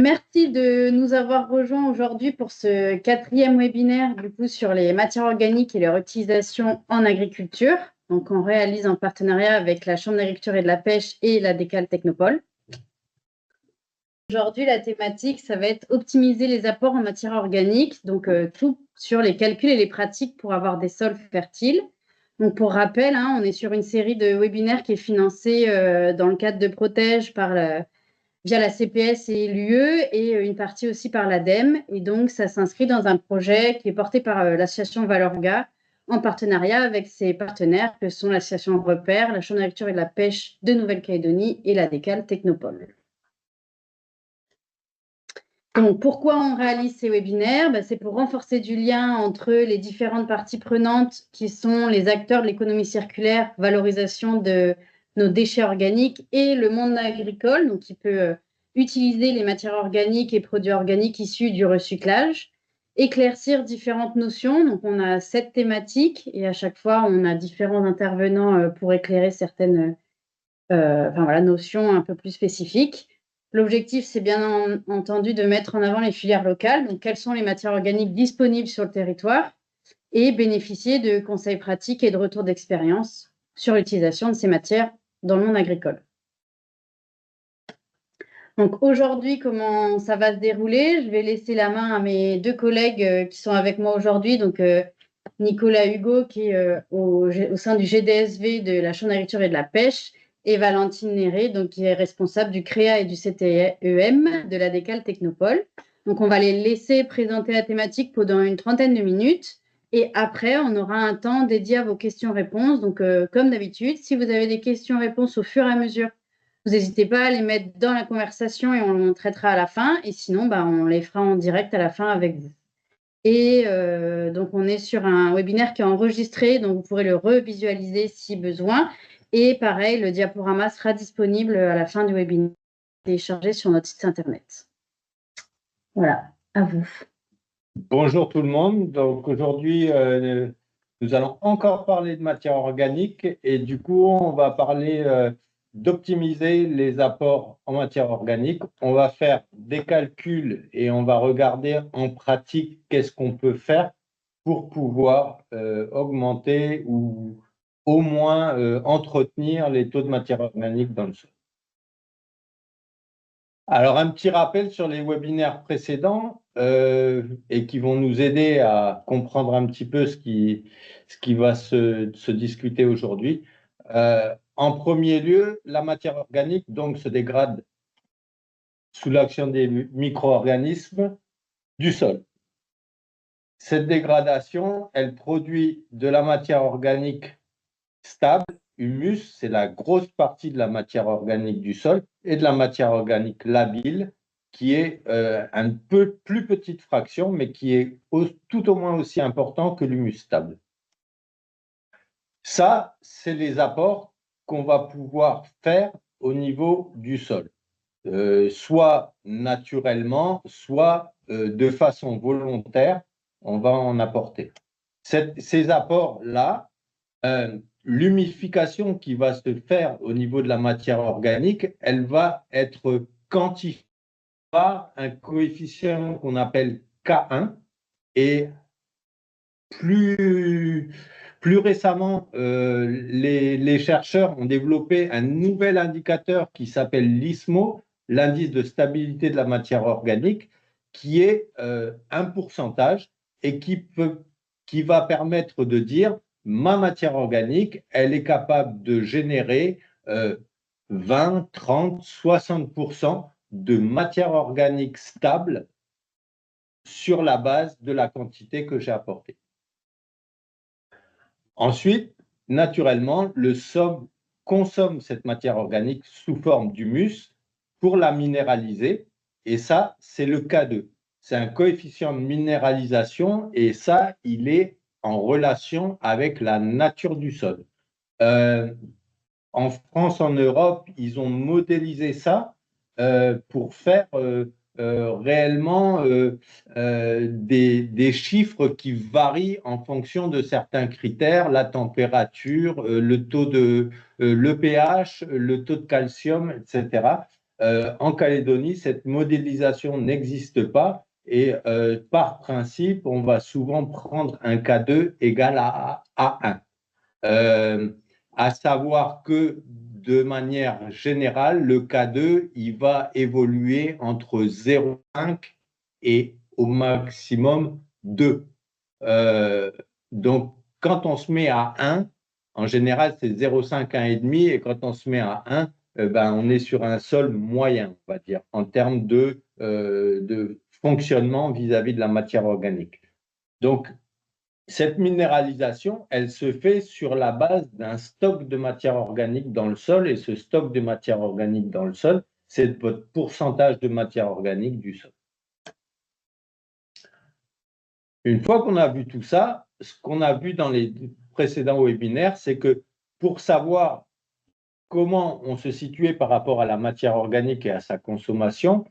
Merci de nous avoir rejoints aujourd'hui pour ce 4e webinaire sur les matières organiques et leur utilisation en agriculture. Donc, on réalise en partenariat avec la Chambre d'agriculture et de la pêche et la Décale Technopole. Aujourd'hui, la thématique, ça va être optimiser les apports en matière organique, donc tout sur les calculs et les pratiques pour avoir des sols fertiles. Donc, pour rappel, on est sur une série de webinaires qui est financée dans le cadre de Protège via la CPS et l'UE et une partie aussi par l'ADEME. Et donc, ça s'inscrit dans un projet qui est porté par l'association Valorga en partenariat avec ses partenaires que sont l'association Repère, la Chambre d'agriculture et de la pêche de Nouvelle-Calédonie et la Décale Technopole. Donc, pourquoi on réalise ces webinaires? C'est pour renforcer du lien entre les différentes parties prenantes qui sont les acteurs de l'économie circulaire, valorisation de nos déchets organiques et le monde agricole, donc qui peut utiliser les matières organiques et produits organiques issus du recyclage, éclaircir différentes notions. Donc, on a 7 thématiques et à chaque fois, on a différents intervenants pour éclairer certaines notions un peu plus spécifiques. L'objectif, c'est bien entendu de mettre en avant les filières locales, donc quelles sont les matières organiques disponibles sur le territoire et bénéficier de conseils pratiques et de retours d'expérience sur l'utilisation de ces matières dans le monde agricole. Donc aujourd'hui, comment ça va se dérouler? Je vais laisser la main à mes 2 collègues qui sont avec moi aujourd'hui, donc Nicolas Hugo qui est au sein du GDSV de la Chambre d'agriculture et de la pêche, et Valentine Néré, donc, qui est responsable du CREA et du CTEM de la Décale Technopole. Donc, on va les laisser présenter la thématique pendant une trentaine de minutes. Et après, on aura un temps dédié à vos questions-réponses. Donc, comme d'habitude, si vous avez des questions-réponses au fur et à mesure, vous n'hésitez pas à les mettre dans la conversation et on traitera à la fin. Et sinon, on les fera en direct à la fin avec vous. Et donc, on est sur un webinaire qui est enregistré, donc vous pourrez le revisualiser si besoin. Et pareil, le diaporama sera disponible à la fin du webinaire, téléchargé sur notre site internet. Voilà, à vous. Bonjour tout le monde. Donc aujourd'hui, nous allons encore parler de matière organique et du coup, on va parler d'optimiser les apports en matière organique. On va faire des calculs et on va regarder en pratique qu'est-ce qu'on peut faire pour pouvoir augmenter ou au moins entretenir les taux de matière organique dans le sol. Alors, un petit rappel sur les webinaires précédents et qui vont nous aider à comprendre un petit peu ce qui va se discuter aujourd'hui. En premier lieu, la matière organique donc, se dégrade sous l'action des micro-organismes du sol. Cette dégradation, elle produit de la matière organique stable, humus, c'est la grosse partie de la matière organique du sol, et de la matière organique labile, qui est un peu plus petite fraction, mais qui est tout au moins aussi important que l'humus stable. Ça, c'est les apports qu'on va pouvoir faire au niveau du sol, soit naturellement, soit de façon volontaire, on va en apporter. Ces apports-là, l'humification qui va se faire au niveau de la matière organique, elle va être quantifiée par un coefficient qu'on appelle K1. Et plus récemment, les chercheurs ont développé un nouvel indicateur qui s'appelle l'ISMO, l'indice de stabilité de la matière organique, qui est un pourcentage et qui va permettre de dire ma matière organique, elle est capable de générer 20, 30, 60% de matière organique stable sur la base de la quantité que j'ai apportée. Ensuite, naturellement, le sol consomme cette matière organique sous forme d'humus pour la minéraliser. Et ça, c'est le K2. C'est un coefficient de minéralisation et ça, il est en relation avec la nature du sol. En France, en Europe, ils ont modélisé ça pour faire réellement des chiffres qui varient en fonction de certains critères, la température, le taux le pH, le taux de calcium, etc. En Calédonie, cette modélisation n'existe pas et par principe, on va souvent prendre un K2 égal à A1. À savoir que de manière générale, le K2, il va évoluer entre 0,5 et au maximum 2. Donc, quand on se met à 1, en général, c'est 0,5, 1,5, et quand on se met à 1, ben, on est sur un sol moyen, on va dire, en termes de fonctionnement vis-à-vis de la matière organique. Donc, cette minéralisation, elle se fait sur la base d'un stock de matière organique dans le sol, et ce stock de matière organique dans le sol, c'est votre pourcentage de matière organique du sol. Une fois qu'on a vu tout ça, ce qu'on a vu dans les précédents webinaires, c'est que pour savoir comment on se situait par rapport à la matière organique et à sa consommation,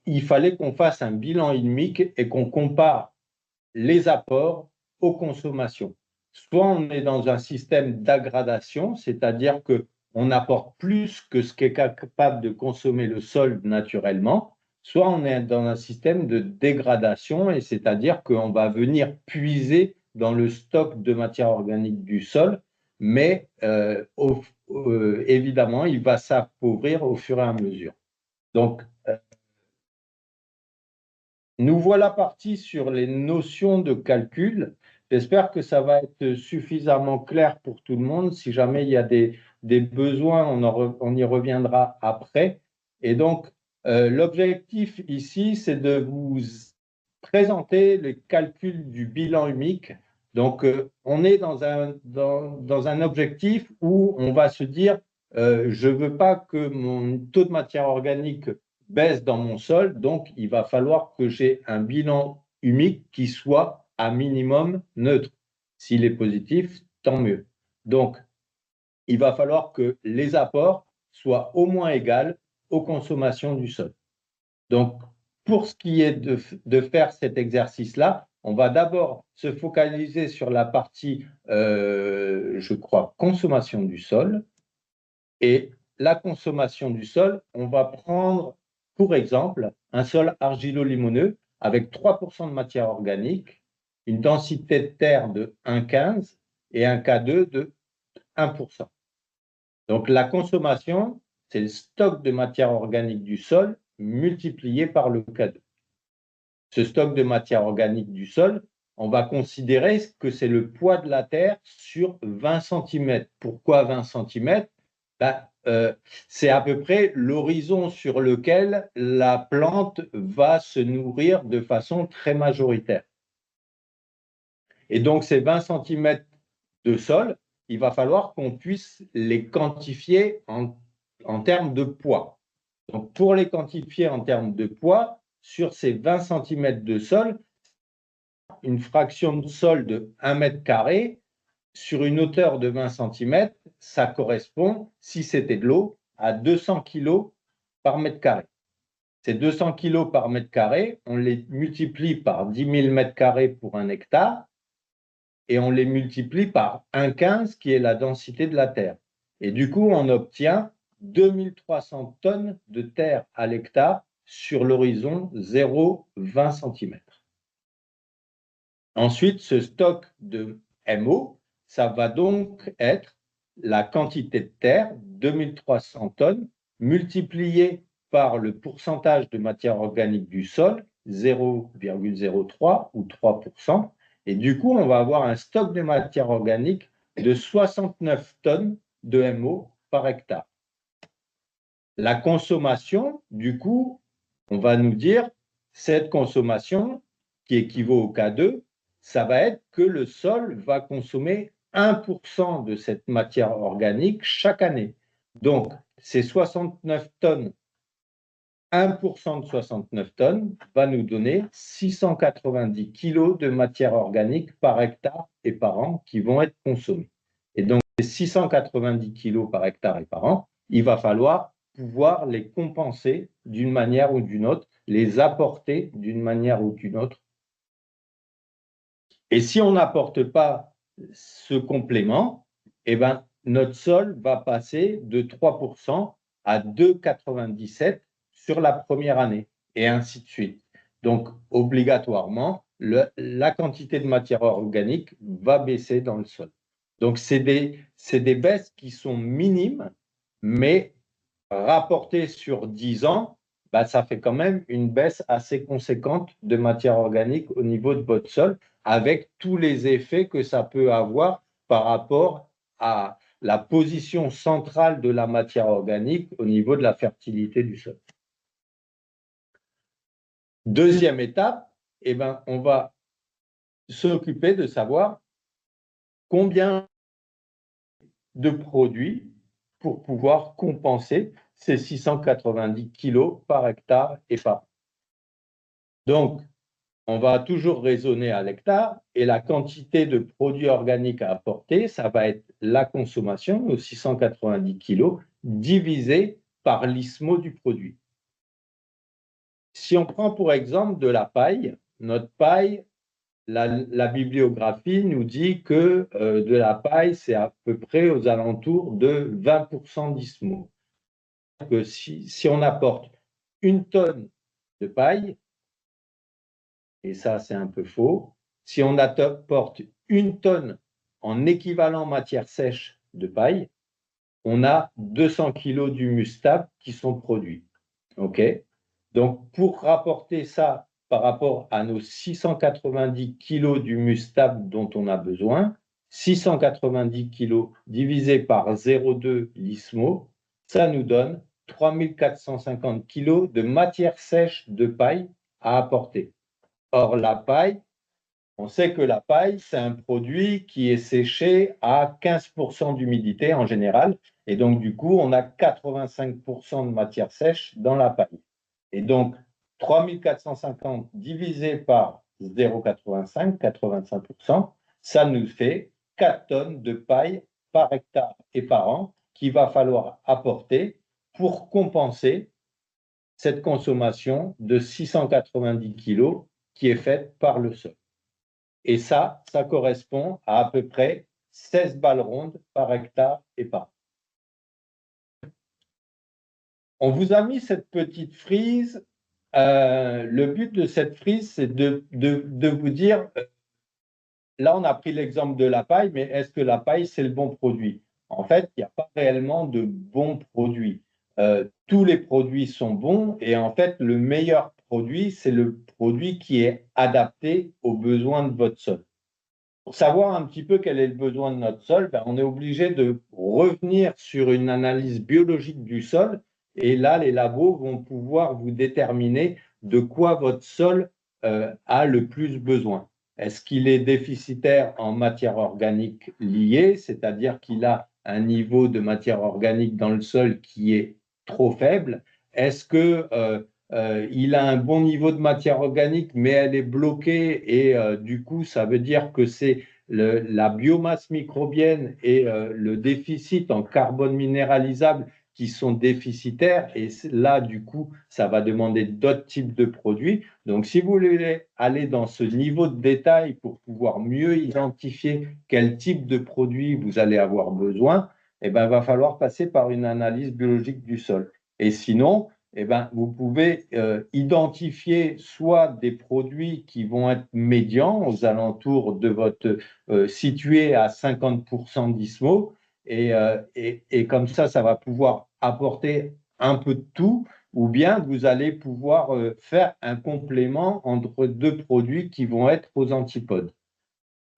il fallait qu'on fasse un bilan hydmique et qu'on compare les apports aux consommations. Soit on est dans un système d'aggradation, c'est-à-dire qu'on apporte plus que ce qu'est capable de consommer le sol naturellement, soit on est dans un système de dégradation, et c'est-à-dire qu'on va venir puiser dans le stock de matière organique du sol, mais évidemment, il va s'appauvrir au fur et à mesure. Donc, nous voilà partis sur les notions de calcul. J'espère que ça va être suffisamment clair pour tout le monde. Si jamais il y a des besoins, on y reviendra après. Et donc, l'objectif ici, c'est de vous présenter le calcul du bilan humique. Donc, on est dans un objectif où on va se dire, je ne veux pas que mon taux de matière organique baisse dans mon sol, donc il va falloir que j'ai un bilan humique qui soit à minimum neutre. S'il est positif, tant mieux. Donc, il va falloir que les apports soient au moins égaux aux consommations du sol. Donc, pour ce qui est de faire cet exercice-là, on va d'abord se focaliser sur la partie, je crois, consommation du sol. Et la consommation du sol, on va prendre, pour exemple, un sol argilo-limoneux avec 3% de matière organique, une densité de terre de 1,15 et un K2 de 1%. Donc la consommation, c'est le stock de matière organique du sol multiplié par le K2. Ce stock de matière organique du sol, on va considérer que c'est le poids de la terre sur 20 cm. Pourquoi 20 cm? C'est à peu près l'horizon sur lequel la plante va se nourrir de façon très majoritaire. Et donc, ces 20 cm de sol, il va falloir qu'on puisse les quantifier en termes de poids. Donc, pour les quantifier en termes de poids, sur ces 20 cm de sol, une fraction de sol de 1 mètre carré, sur une hauteur de 20 cm, ça correspond, si c'était de l'eau, à 200 kg par mètre carré. Ces 200 kg par mètre carré, on les multiplie par 10 000 mètres carrés pour un hectare et on les multiplie par 1,15 qui est la densité de la terre. Et du coup, on obtient 2300 tonnes de terre à l'hectare sur l'horizon 0,20 cm. Ensuite, ce stock de MO, ça va donc être la quantité de terre, 2300 tonnes, multipliée par le pourcentage de matière organique du sol, 0,03 ou 3%. Et du coup, on va avoir un stock de matière organique de 69 tonnes de MO par hectare. La consommation, du coup, on va nous dire, cette consommation qui équivaut au K2, ça va être que le sol va consommer 1% de cette matière organique chaque année. Donc, ces 69 tonnes, 1% de 69 tonnes va nous donner 690 kg de matière organique par hectare et par an qui vont être consommés. Et donc, ces 690 kg par hectare et par an, il va falloir pouvoir les compenser d'une manière ou d'une autre, les apporter d'une manière ou d'une autre. Et si on n'apporte pas ce complément, eh ben, notre sol va passer de 3% à 2,97 sur la première année, et ainsi de suite. Donc, obligatoirement, la quantité de matière organique va baisser dans le sol. Donc, c'est des baisses qui sont minimes, mais rapportées sur 10 ans, bah, ça fait quand même une baisse assez conséquente de matière organique au niveau de votre sol, avec tous les effets que ça peut avoir par rapport à la position centrale de la matière organique au niveau de la fertilité du sol. Deuxième étape, eh ben, on va s'occuper de savoir combien de produits pour pouvoir compenser ces 690 kilos par hectare et par an. Donc, on va toujours raisonner à l'hectare et la quantité de produits organiques à apporter, ça va être la consommation, nos 690 kilos, divisé par l'ISMO du produit. Si on prend pour exemple de la paille, notre paille, la bibliographie nous dit que de la paille, c'est à peu près aux alentours de 20% d'ISMO. Que si on apporte 1 tonne de paille, et ça c'est un peu faux, si on apporte 1 tonne en équivalent matière sèche de paille, on a 200 kg d'humus stable qui sont produits. OK? Donc, pour rapporter ça par rapport à nos 690 kg d'humus stable dont on a besoin, 690 kg divisé par 0,2 l'ISMO, ça nous donne 3450 kg de matière sèche de paille à apporter. Or, la paille, on sait que la paille, c'est un produit qui est séché à 15% d'humidité en général. Et donc, du coup, on a 85% de matière sèche dans la paille. Et donc, 3450 divisé par 0,85, 85%, ça nous fait 4 tonnes de paille par hectare et par an qu'il va falloir apporter pour compenser cette consommation de 690 kg qui est faite par le sol. Et ça correspond à peu près 16 balles rondes par hectare et par an. On vous a mis cette petite frise. Le but de cette frise, c'est de vous dire, là on a pris l'exemple de la paille, mais est-ce que la paille, c'est le bon produit? En fait, il n'y a pas réellement de bons produits. Tous les produits sont bons et en fait, le meilleur produit, c'est le produit qui est adapté aux besoins de votre sol. Pour savoir un petit peu quel est le besoin de notre sol, on est obligé de revenir sur une analyse biologique du sol. Et là, les labos vont pouvoir vous déterminer de quoi votre sol a le plus besoin. Est-ce qu'il est déficitaire en matière organique liée, c'est-à-dire qu'il a un niveau de matière organique dans le sol qui est trop faible? Est-ce que il a un bon niveau de matière organique, mais elle est bloquée et du coup, ça veut dire que c'est la biomasse microbienne et le déficit en carbone minéralisable qui sont déficitaires. Et là, du coup, ça va demander d'autres types de produits. Donc, si vous voulez aller dans ce niveau de détail pour pouvoir mieux identifier quel type de produit vous allez avoir besoin, il va falloir passer par une analyse biologique du sol. Et sinon, vous pouvez identifier soit des produits qui vont être médians aux alentours de votre situé à 50% d'ISMO et comme ça va pouvoir apporter un peu de tout, ou bien vous allez pouvoir faire un complément entre deux produits qui vont être aux antipodes.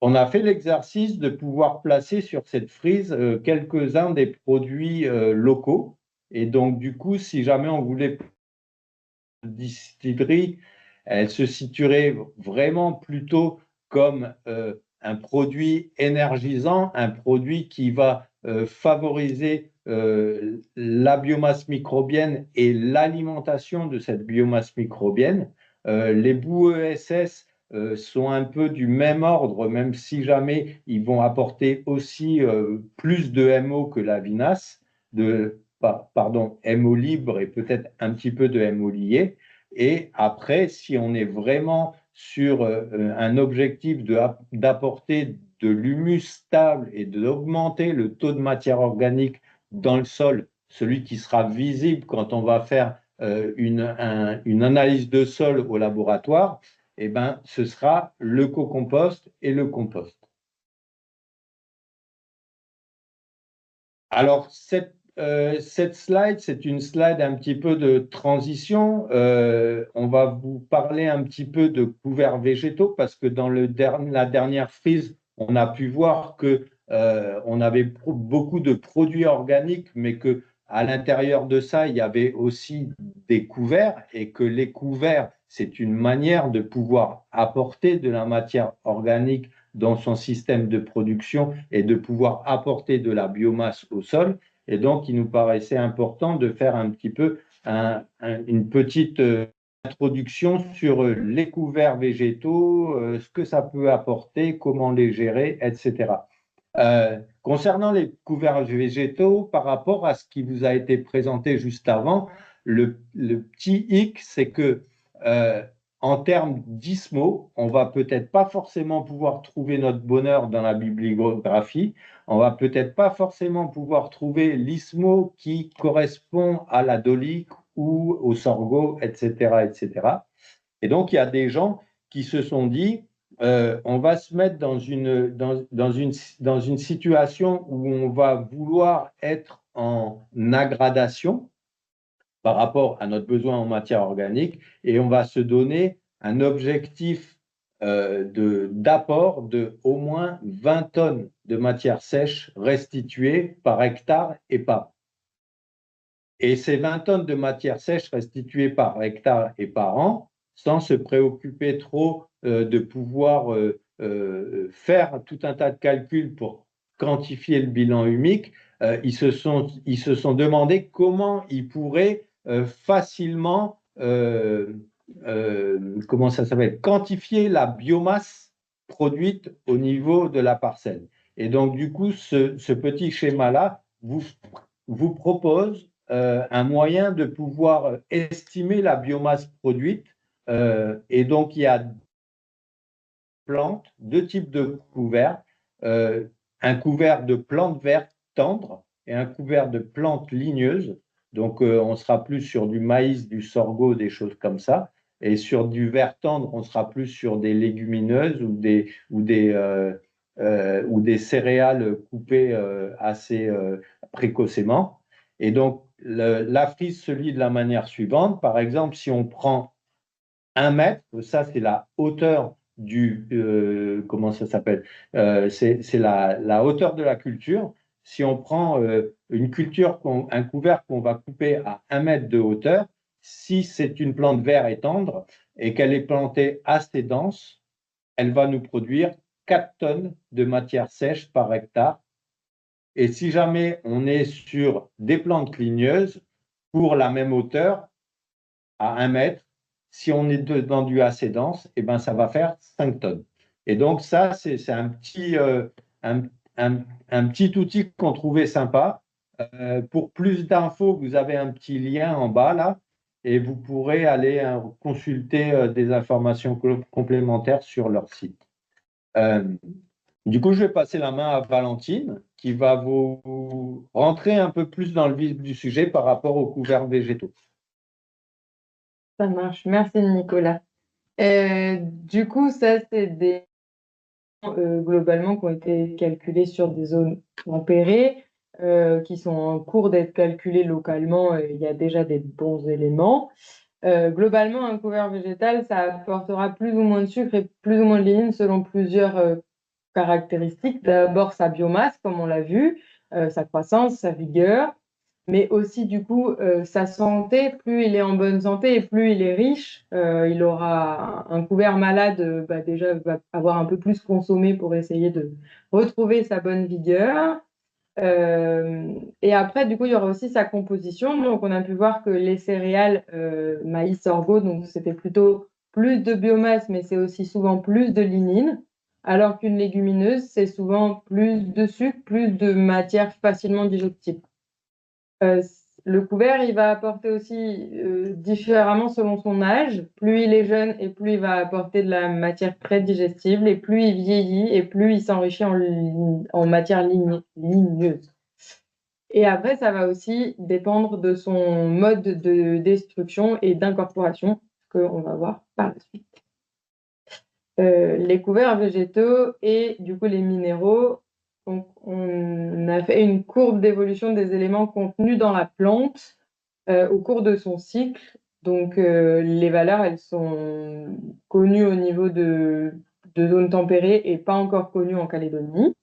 On a fait l'exercice de pouvoir placer sur cette frise quelques-uns des produits locaux. Et donc, du coup, si jamais on voulait distillerie, elle se situerait vraiment plutôt comme un produit énergisant, un produit qui va favoriser la biomasse microbienne et l'alimentation de cette biomasse microbienne. Les boues ESS sont un peu du même ordre, même si jamais ils vont apporter aussi plus de MO que la vinasse, MO libre et peut-être un petit peu de MO lié. Et après, si on est vraiment sur un objectif d'apporter de l'humus stable et d'augmenter le taux de matière organique dans le sol celui qui sera visible quand on va faire une analyse de sol au laboratoire, eh ben, ce sera le co-compost et le compost. Alors, cette slide, c'est une slide un petit peu de transition. On va vous parler un petit peu de couverts végétaux parce que dans la dernière frise, on a pu voir que on avait beaucoup de produits organiques, mais que à l'intérieur de ça, il y avait aussi des couverts et que les couverts, c'est une manière de pouvoir apporter de la matière organique dans son système de production et de pouvoir apporter de la biomasse au sol. Et donc, il nous paraissait important de faire un petit peu une petite introduction sur les couverts végétaux, ce que ça peut apporter, comment les gérer, etc. Concernant les couverts végétaux, par rapport à ce qui vous a été présenté juste avant, le petit hic, c'est que en termes d'ISMO, on va peut-être pas forcément pouvoir trouver notre bonheur dans la bibliographie. On va peut-être pas forcément pouvoir trouver l'ISMO qui correspond à la dolique ou au sorgho, etc., etc. Et donc, il y a des gens qui se sont dit, on va se mettre dans une situation où on va vouloir être en aggradation par rapport à notre besoin en matière organique et on va se donner un objectif d'apport de au moins 20 tonnes de matière sèche restituée par hectare et par an. Et ces 20 tonnes de matière sèche restituées par hectare et par an, sans se préoccuper trop de pouvoir faire tout un tas de calculs pour quantifier le bilan humique, ils se sont demandé comment ils pourraient facilement comment ça s'appelle, quantifier la biomasse produite au niveau de la parcelle. Et donc, du coup, ce petit schéma-là vous propose un moyen de pouvoir estimer la biomasse produite. Et donc, il y a plantes, deux types de couverts, un couvert de plantes vertes tendres et un couvert de plantes ligneuses. Donc, on sera plus sur du maïs, du sorgho, des choses comme ça. Et sur du vert tendre, on sera plus sur des légumineuses ou des céréales coupées assez précocement. Et donc, la frise se lit de la manière suivante. Par exemple, si on prend 1 mètre, ça c'est la hauteur comment ça s'appelle, c'est la hauteur de la culture. Si on prend une culture, un couvert qu'on va couper à 1 mètre de hauteur, si c'est une plante verte et tendre et qu'elle est plantée assez dense, elle va nous produire 4 tonnes de matière sèche par hectare. Et si jamais on est sur des plantes ligneuses, pour la même hauteur, à 1 mètre, si on est dans du assez dense, eh ben, ça va faire 5 tonnes. Et donc, ça, c'est un petit outil qu'on trouvait sympa. Pour plus d'infos, vous avez un petit lien en bas là, et vous pourrez aller consulter des informations complémentaires sur leur site. Du coup, je vais passer la main à Valentine, qui va vous rentrer un peu plus dans le vif du sujet par rapport aux couverts végétaux. Ça marche. Merci, Nicolas. Du coup, ça, c'est des globalement qui ont été calculés sur des zones tempérées, qui sont en cours d'être calculés localement. Il y a déjà des bons éléments. Globalement, un couvert végétal, ça apportera plus ou moins de sucre et plus ou moins de lignine selon plusieurs caractéristiques. D'abord, sa biomasse, comme on l'a vu, sa croissance, sa vigueur, mais aussi du coup sa santé. Plus il est en bonne santé et plus il est riche, il aura un couvert malade, déjà va avoir un peu plus consommé pour essayer de retrouver sa bonne vigueur. Et après, du coup, il y aura aussi sa composition. Donc, on a pu voir que les céréales, maïs, sorgho, donc c'était plutôt plus de biomasse, mais c'est aussi souvent plus de lignine. Alors qu'une légumineuse, c'est souvent plus de sucre, plus de matière facilement digestible. Le couvert, il va apporter aussi différemment selon son âge. Plus il est jeune et plus il va apporter de la matière très digestible, et plus il vieillit et plus il s'enrichit en matière ligneuse. Et après, ça va aussi dépendre de son mode de destruction et d'incorporation, qu'on va voir par la suite. Les couverts végétaux et du coup les minéraux. Donc, on a fait une courbe d'évolution des éléments contenus dans la plante au cours de son cycle. Donc, les valeurs, elles sont connues au niveau de zones tempérées et pas encore connues en Calédonie.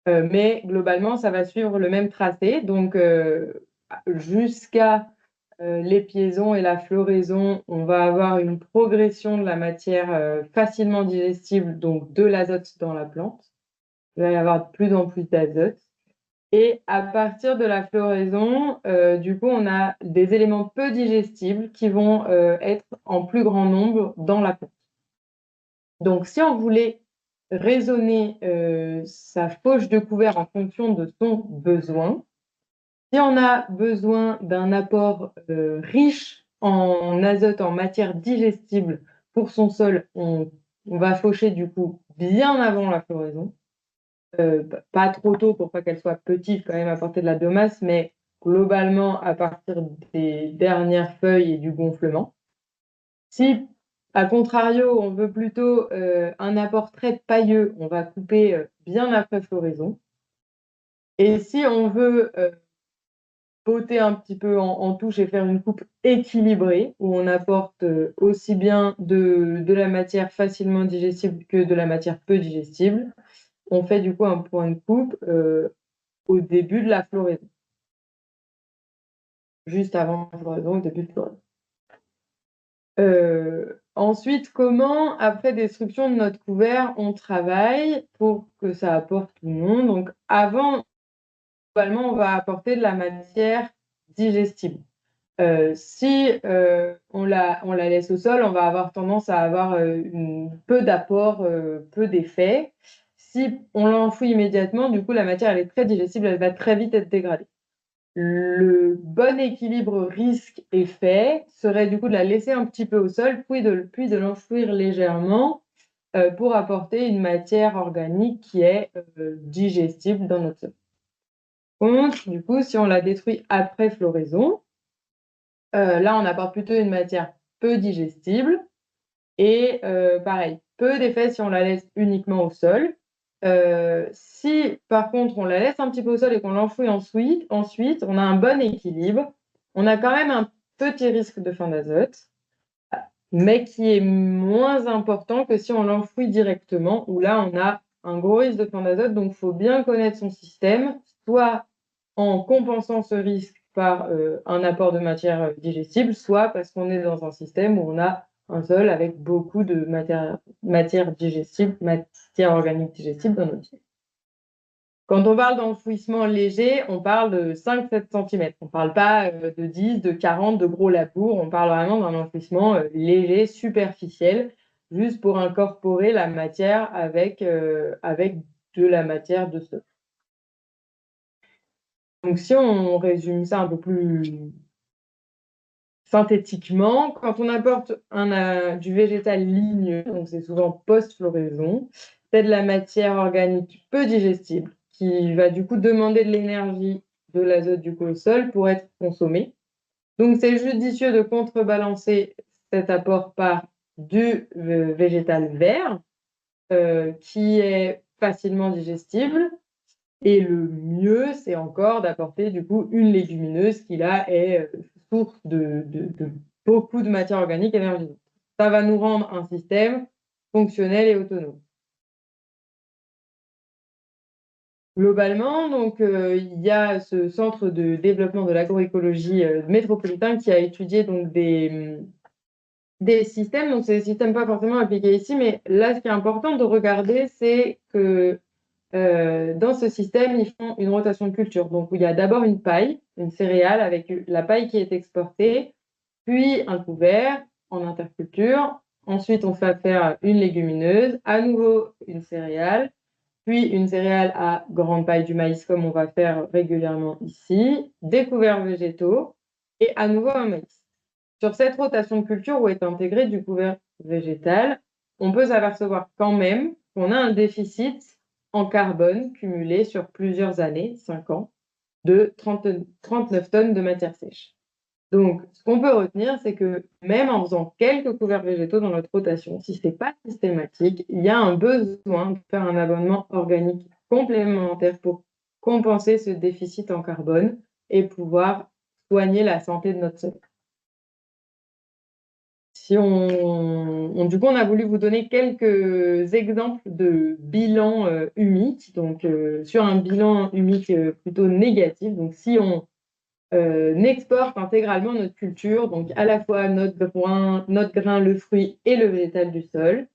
Mais globalement, ça va suivre le même tracé. Donc, jusqu'à l'épiaison et la floraison, on va avoir une progression de la matière facilement digestible, donc de l'azote dans la plante. Il va y avoir de plus en plus d'azote. Et à partir de la floraison, du coup, on a des éléments peu digestibles qui vont être en plus grand nombre dans la plante. Donc, si on voulait raisonner sa fauche de couvert en fonction de son besoin, si on a besoin d'un apport riche en azote, en matière digestible pour son sol, on va faucher du coup bien avant la floraison. Pas trop tôt pour pas qu'elle soit petite, quand même apporter de la biomasse, mais globalement à partir des dernières feuilles et du gonflement. Si, à contrario, on veut plutôt un apport très pailleux, on va couper bien après floraison. Et si on veut botter un petit peu en touche et faire une coupe équilibrée, où on apporte aussi bien de la matière facilement digestible que de la matière peu digestible, on fait du coup un point de coupe au début de la floraison. Juste avant la floraison, au début de floraison. Ensuite, comment, après destruction de notre couvert, on travaille pour que ça apporte tout le monde. Donc, avant, globalement, on va apporter de la matière digestible. Si on la laisse au sol, on va avoir tendance à avoir peu d'apport, peu d'effet. Si on l'enfouit immédiatement, du coup, la matière elle est très digestible, elle va très vite être dégradée. Le bon équilibre risque-effet serait du coup de la laisser un petit peu au sol, puis de l'enfouir légèrement pour apporter une matière organique qui est digestible dans notre sol. Contre, du coup, si on la détruit après floraison, là, on apporte plutôt une matière peu digestible et pareil, peu d'effet si on la laisse uniquement au sol. Si par contre on la laisse un petit peu au sol et qu'on l'enfouit ensuite, on a un bon équilibre. On a quand même un petit risque de fin d'azote, mais qui est moins important que si on l'enfouit directement, où là on a un gros risque de fin d'azote. Donc il faut bien connaître son système, soit en compensant ce risque par un apport de matière digestible, soit parce qu'on est dans un système où on a un sol avec beaucoup de matière digestible, matière organique digestible dans notre sol. Quand on parle d'enfouissement léger, on parle de 5-7 cm. On ne parle pas de 10, de 40, de gros labours. On parle vraiment d'un enfouissement léger, superficiel, juste pour incorporer la matière avec de la matière de sol. Donc, si on résume ça un peu plus synthétiquement, quand on apporte du végétal ligneux, donc c'est souvent post-floraison, c'est de la matière organique peu digestible qui va du coup demander de l'énergie, de l'azote du coup au sol pour être consommé. Donc, c'est judicieux de contrebalancer cet apport par du végétal vert qui est facilement digestible. Et le mieux, c'est encore d'apporter du coup une légumineuse qui là est source de beaucoup de matière organique énergisante. Ça va nous rendre un système fonctionnel et autonome. Globalement, donc, il y a ce centre de développement de l'agroécologie métropolitain qui a étudié donc des systèmes. Donc, c'est des systèmes pas forcément appliqués ici, mais là, ce qui est important de regarder, c'est que dans ce système, ils font une rotation de culture. Donc, il y a d'abord une paille, une céréale avec la paille qui est exportée, puis un couvert en interculture. Ensuite, on fait faire une légumineuse, à nouveau une céréale, puis une céréale à grande paille du maïs, comme on va faire régulièrement ici, des couverts végétaux et à nouveau un maïs. Sur cette rotation de culture où est intégré du couvert végétal, on peut s'apercevoir quand même qu'on a un déficit en carbone cumulé sur plusieurs années, 5 ans, de 39 tonnes de matière sèche. Donc, ce qu'on peut retenir, c'est que même en faisant quelques couverts végétaux dans notre rotation, si ce n'est pas systématique, il y a un besoin de faire un abonnement organique complémentaire pour compenser ce déficit en carbone et pouvoir soigner la santé de notre sol. Du coup, on a voulu vous donner quelques exemples de bilan humique. Donc, sur un bilan humique plutôt négatif, donc si on exporte intégralement notre culture, donc à la fois notre grain, le fruit et le végétal du sol,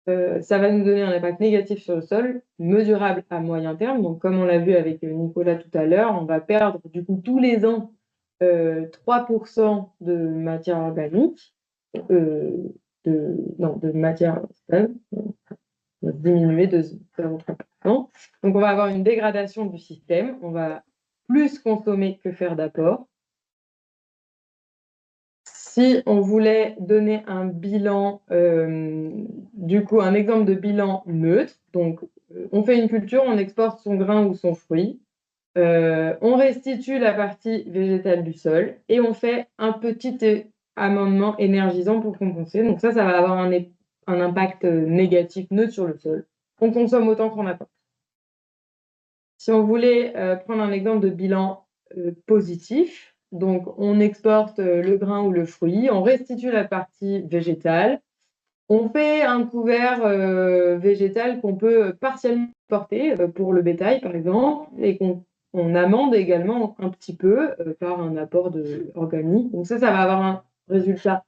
ça va nous donner un impact négatif sur le sol, mesurable à moyen terme. Donc, comme on l'a vu avec Nicolas tout à l'heure, on va perdre du coup tous les ans 3% de matière organique. De matière stable, on va diminuer de 0,3%. Donc, on va avoir une dégradation du système. On va plus consommer que faire d'apport. Si on voulait donner un bilan, du coup, un exemple de bilan neutre, donc on fait une culture, on exporte son grain ou son fruit, on restitue la partie végétale du sol et on fait un petit amendement énergisant pour compenser. Donc ça va avoir un impact négatif neutre sur le sol. On consomme autant qu'on apporte. Si on voulait prendre un exemple de bilan positif, donc on exporte le grain ou le fruit, on restitue la partie végétale, on fait un couvert végétal qu'on peut partiellement exporter pour le bétail par exemple, et qu'on amende également un petit peu par un apport organique. Donc ça va avoir un résultat,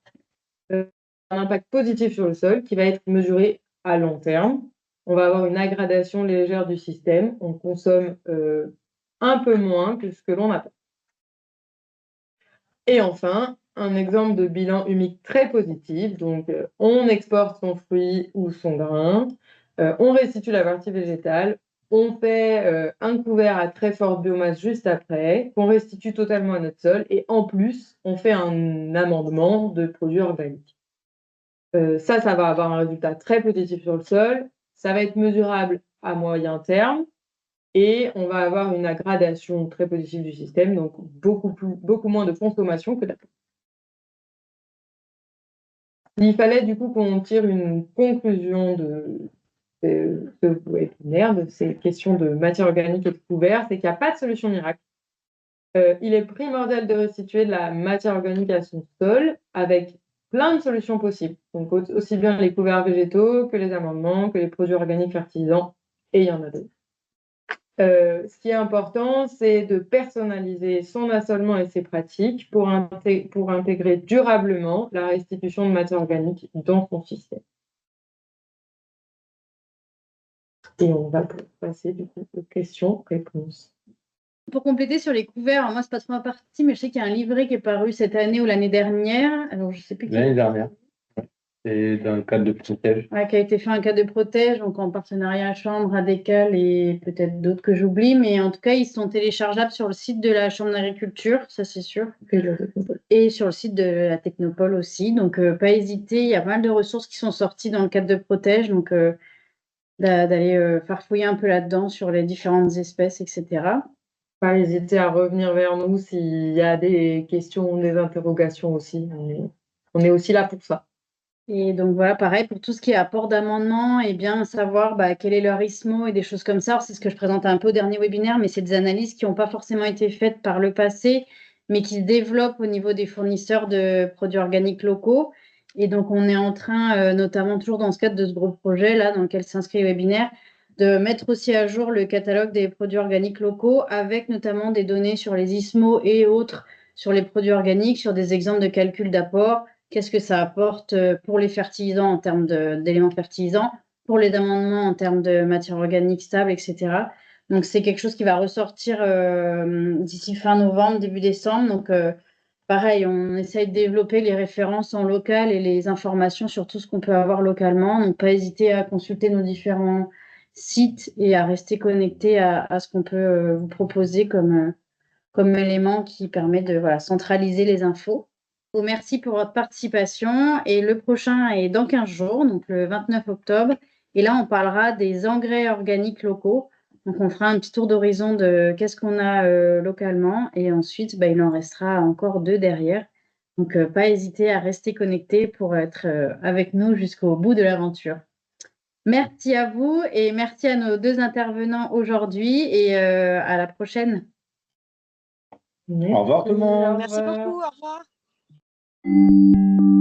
un impact positif sur le sol qui va être mesuré à long terme. On va avoir une aggradation légère du système, on consomme un peu moins que ce que l'on apporte. Et enfin, un exemple de bilan humique très positif. Donc, on exporte son fruit ou son grain, on restitue la partie végétale, on fait un couvert à très forte biomasse juste après, qu'on restitue totalement à notre sol, et en plus, on fait un amendement de produits organiques. Ça va avoir un résultat très positif sur le sol, ça va être mesurable à moyen terme, et on va avoir une aggradation très positive du système, donc beaucoup moins de consommation que d'apport. Il fallait du coup qu'on tire une conclusion de ce webinaire, de ces questions de matière organique et de couvert, c'est qu'il n'y a pas de solution miracle. Il est primordial de restituer de la matière organique à son sol avec plein de solutions possibles. Donc aussi bien les couverts végétaux que les amendements, que les produits organiques fertilisants, et il y en a d'autres. Ce qui est important, c'est de personnaliser son assolement et ses pratiques pour intégrer durablement la restitution de matière organique dans son système. Et on va passer du coup aux questions-réponses. Pour compléter sur les couverts, moi, c'est pas trop ma partie, mais je sais qu'il y a un livret qui est paru cette année ou l'année dernière. Alors, je sais plus. L'année dernière. C'est dans le cadre de Protège. Ouais, qui a été fait un cadre de Protège, donc en partenariat Chambre, ADECAL et peut-être d'autres que j'oublie, mais en tout cas, ils sont téléchargeables sur le site de la Chambre d'agriculture, ça c'est sûr, et sur le site de la Technopole aussi. Donc, pas hésiter, il y a pas mal de ressources qui sont sorties dans le cadre de Protège, donc d'aller farfouiller un peu là-dedans sur les différentes espèces, etc. Pas hésiter à revenir vers nous s'il y a des questions, des interrogations aussi. On est aussi là pour ça. Et donc voilà, pareil, pour tout ce qui est apport d'amendement, et bien savoir quel est leur ISMO et des choses comme ça. C'est ce que je présentais un peu au dernier webinaire, mais c'est des analyses qui n'ont pas forcément été faites par le passé, mais qui se développent au niveau des fournisseurs de produits organiques locaux. Et donc, on est en train, notamment toujours dans ce cadre de ce gros projet-là, dans lequel s'inscrit le webinaire, de mettre aussi à jour le catalogue des produits organiques locaux, avec notamment des données sur les ISMO et autres, sur les produits organiques, sur des exemples de calcul d'apport. Qu'est-ce que ça apporte pour les fertilisants en termes d'éléments fertilisants, pour les amendements en termes de matière organique stable, etc. Donc, c'est quelque chose qui va ressortir d'ici fin novembre, début décembre. Donc, pareil, on essaye de développer les références en local et les informations sur tout ce qu'on peut avoir localement. Donc, pas hésiter à consulter nos différents sites et à rester connecté à ce qu'on peut vous proposer comme élément qui permet de centraliser les infos. Merci pour votre participation et le prochain est dans 15 jours, donc le 29 octobre. Et là, on parlera des engrais organiques locaux. Donc, on fera un petit tour d'horizon de qu'est-ce qu'on a localement et ensuite, il en restera encore 2 derrière. Donc, pas hésiter à rester connecté pour être avec nous jusqu'au bout de l'aventure. Merci à vous et merci à nos 2 intervenants aujourd'hui et à la prochaine. Au revoir tout le monde. Au Merci revoir. beaucoup, au revoir.